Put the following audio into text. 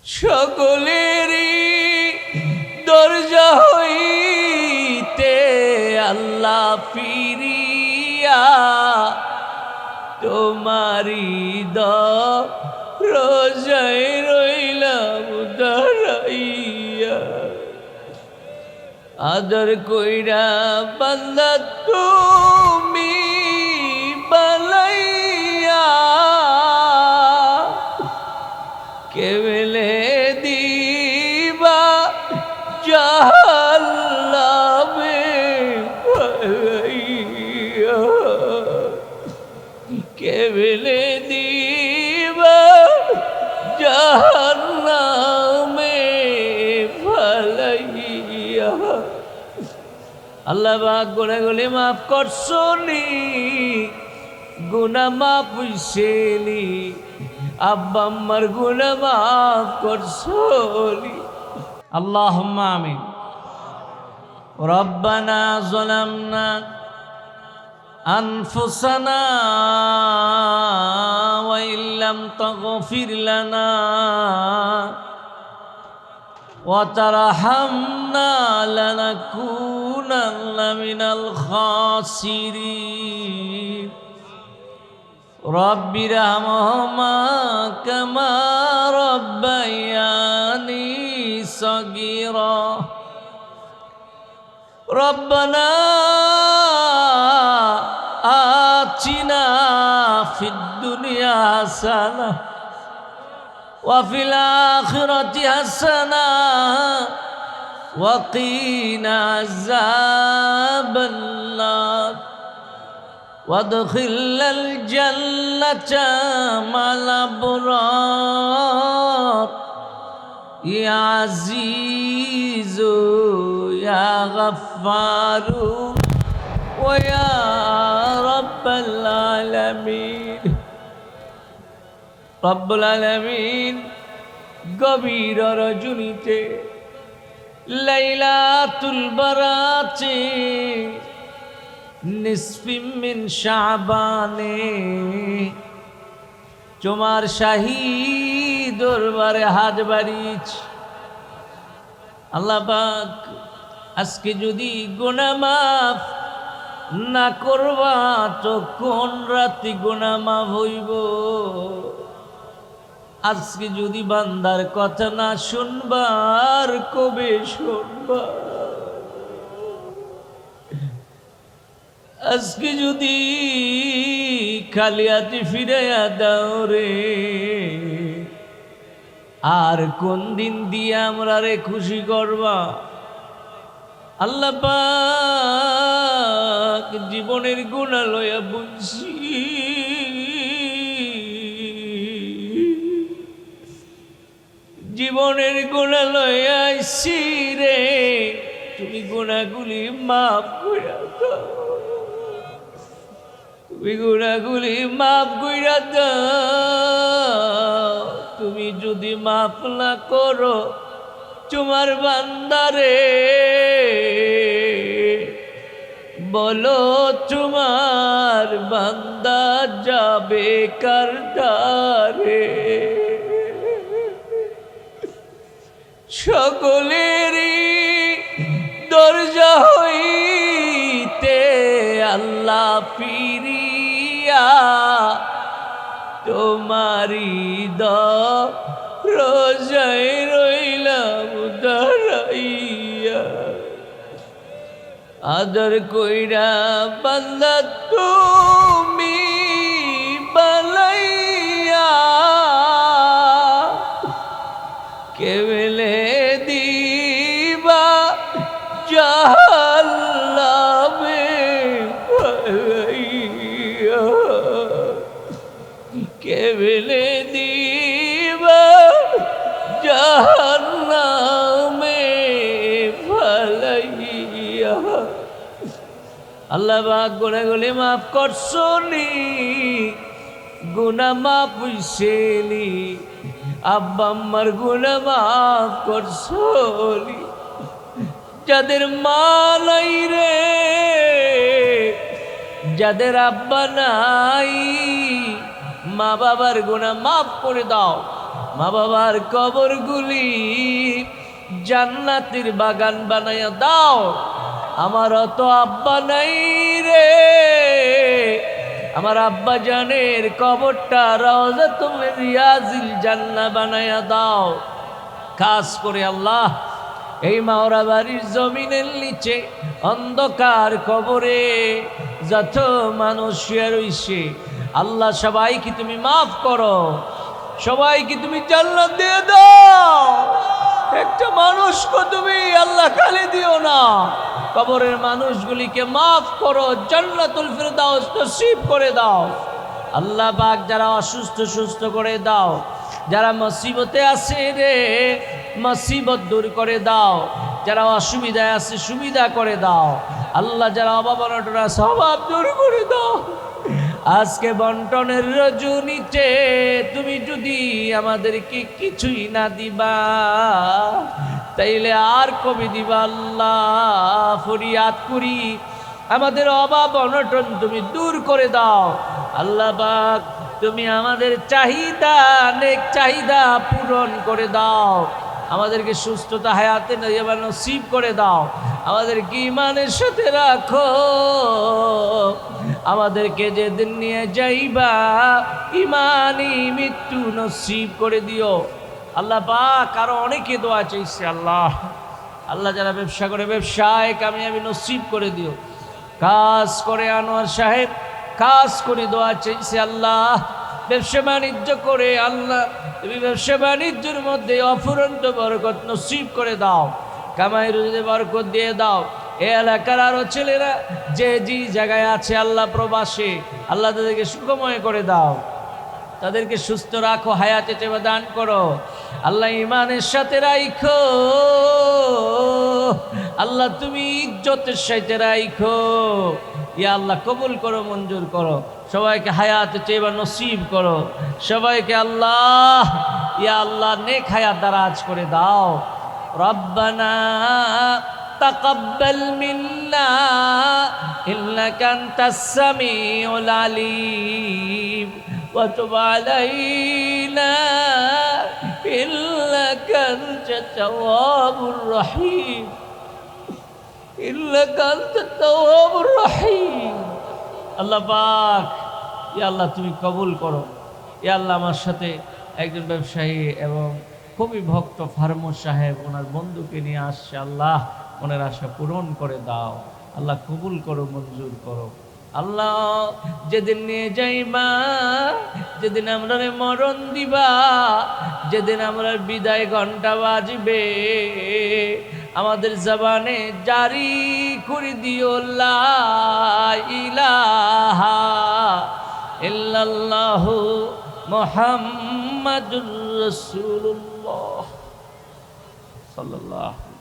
সকলেরই দরজা হইতে আল্লাহ ফিরিয়া তোমারি দরজায় রইলাম দাঁড়াইয়া। আদর কইরা বান্দা তুমি বালাইয়া কেবলে দিবা জাহান্নামে ফালাইয়া, কেবলে দিবা জাহান্নামে ফালাইয়া। আল্লাহ পাক গুনাহগুলি মাফ করছনি, গুনাহ মাফ হইছেনি, আব্বা আম্মার গুনাহ মাফ করছনি। আল্লাহুম্মা আমিন। রব্বানা যালামনা আনফুসানা ওয়া ইল্লাম তাগফির লানা ওয়া তারহামনা লানাকুনান্না মিনাল খাসিরিন। রব্বিরহামহুমা কামা রব্বায়ানি সগীরা। রব্বানা আতিনা ফিদ দুনিয়া হাসানাহ ওয়া ফিল আখিরাতি হাসানাহ ওয়া কিনা আযাবান নার ওয়াদখিলনাল জান্নাতা মা'আল আবরার। ইয়া আজিজু ইয়া গফফারু ওয়া ইয়া রাব্বাল আলামিন। রব্বুল আলামিন গভীর রজনীতে লাইলাতুল বারাতে নিসফিম মিন শাবানে তোমার শাহী দরবারে হাত বাড়িয়েছি। আল্লাহ পাক আজকে যদি গুনাহ মাফ না করবা তো কোন রাতে গুনাহ মাফ হইব? আজকে যদি বান্দার কথা না শুনবার কবে শুনবা? আজকে যদি খালি হাতে ফিরাইয়া দাও রে, আর কোন দিন দিয়ে আমরা রে খুশি করবা? আল্লাহ পাক জীবনের গুনাহ লইয়া বুঝছি, জীবনের গুনাহ লইয়া আইছি রে, তুমি গুনাহগুলি মাফ কইরা দাও, তুমি গুনাহগুলি মাফ কইরা দাও। তুমি যদি মাফ না করো তোমার বান্দারে, বলো তোমার বান্দা যাবে কার দ্বারে? সকলেরই দরজা হইতে আল্লাহ ফিরিয়া তোমারি দরজায় রইলাম দাঁড়াইয়া। আদর কইরা বান্দা তুমি বালাইয়া কেবলে দিবা জাহান্নামে ফালাইয়া, কেবলে দিবা জাহান্নামে ফালাইয়া। আল্লাহ পাক গুনাহগুলি মাফ করছনি, গুনাহ মাফ হইছেনি, আব্বা আম্মার গুনাহ মাফ করছনি। যাদের মা নাই রে, যাদের আব্বা নাই, মা বাবার গুনাহ মাফ করে দাও। মা বাবার কবরগুলি জান্নাতের বাগান বানাইয়া দাও। আমার অত আব্বা নাই রে, আমার আব্বা জানের কবরটা রাউযাতুম মিন রিয়াজিল জান্নাহ বানাইয়া দাও। খাস করে আল্লাহ এই মাওরা বাড়ির জমিনের নিচে অন্ধকার কবরে যত মানুষ শুয়ে রইছে আল্লাহ সবাইকে তুমি মাফ করো, সবাইকে তুমি জান্নাত দিয়ে দাও। একটা মানুষকে তুমি আল্লাহ খালি দিও না, কবরের মানুষগুলিকে মাফ করো, জান্নাতুল ফিরদাউস নসিব করে দাও। আল্লাহ পাক যারা অসুস্থ সুস্থ করে দাও, যারা মুসিবতে আছে রে মুসিবত দূর করে দাও, যারা অসুবিধায় আছে সুবিধা করে দাও। আল্লাহ যারা অভাব অনটন আছে অভাব দূর করে দাও। আজকে বন্টনের রজনীতে তুমি যদি আমাদেরকে কিছুই না দিবা তাইলে আর কবে দিবা? আল্লাহ ফরিয়াদ করি আমাদের অভাব অনটন তুমি দূর করে দাও। আল্লাহ পাক তুমি আমাদের চাহিদা নেক চাহিদা পূরণ করে দাও। আমাদেরকে সুস্থতা হায়াতে নসিব করে দাও। আমাদেরকে ঈমানের সাথে রাখো। আমাদেরকে যেদিন নিয়ে যাইবা ঈমানি মৃত্যু নসিব করে দিও। আল্লাহ পাক আরো অনেকে দোয়া চাইছে। আল্লাহ আল্লাহ যারা ব্যবসা করে ব্যবসায় কামিয়াবি নসিব করে দিও। কাজ করে আনোয়ার সাহেব কাজ করে দোয়া চাইছে। আল্লাহ ব্যবসা বাণিজ্য করে আল্লাহ তুমি ব্যবসা বাণিজ্যের মধ্যে অফুরন্ত বরকত নসিব করে দাও, কামাই রুজিতে বরকত দিয়ে দাও। এ এলাকার আরো ছেলেরা যে জায়গায় আছে আল্লাহ প্রবাসে, আল্লাহ তাদেরকে সুখময় করে দাও, তাদেরকে সুস্থ রাখো, হায়াতে চেবা দান করো। আল্লাহ ঈমানের সাথে রাখো। আল্লাহ তুমি ইজ্জতের সাথে রাখো। ইয়া আল্লাহ কবুল করো, মঞ্জুর করো। সবাইকে হায়াতে চেবা নসিব করো। সবাইকে আল্লাহ ইয়া আল্লাহ নেক হায়াত দারাজ করে দাও। রব্বানা তাকাব্বাল মিন্না ইন্নাকা আনতাস সামিউল আলিম ওয়া তুব আলাইনা ইন্নাকা আনতাত তাওয়াবুর রহিম ইন্নাকা আনতাত তাওয়াবুর রহিম। আল্লাহ পাক ইয়া আল্লাহ তুমি কবুল করো। ইয়া আল্লাহ আমার সাথে একজন ব্যবসায়ী এবং খুবই ভক্ত ফার্মুস সাহেব ওনার বন্ধুকে নিয়ে আসছে। আল্লাহ ওনার আশা পূরণ করে দাও। আল্লাহ কবুল করো, মঞ্জুর করো। আল্লাহ যেদিন নিয়ে যাইবা, যেদিন আমরা মরণ দিবা, যেদিন আমরা বিদায় ঘন্টা বাজবে, আমাদের জবানে জারি করে দিও লা ইলাহা ইল্লাল্লাহু মুহাম্মাদুর রাসূলুল্লাহ সাল্লাল্লাহু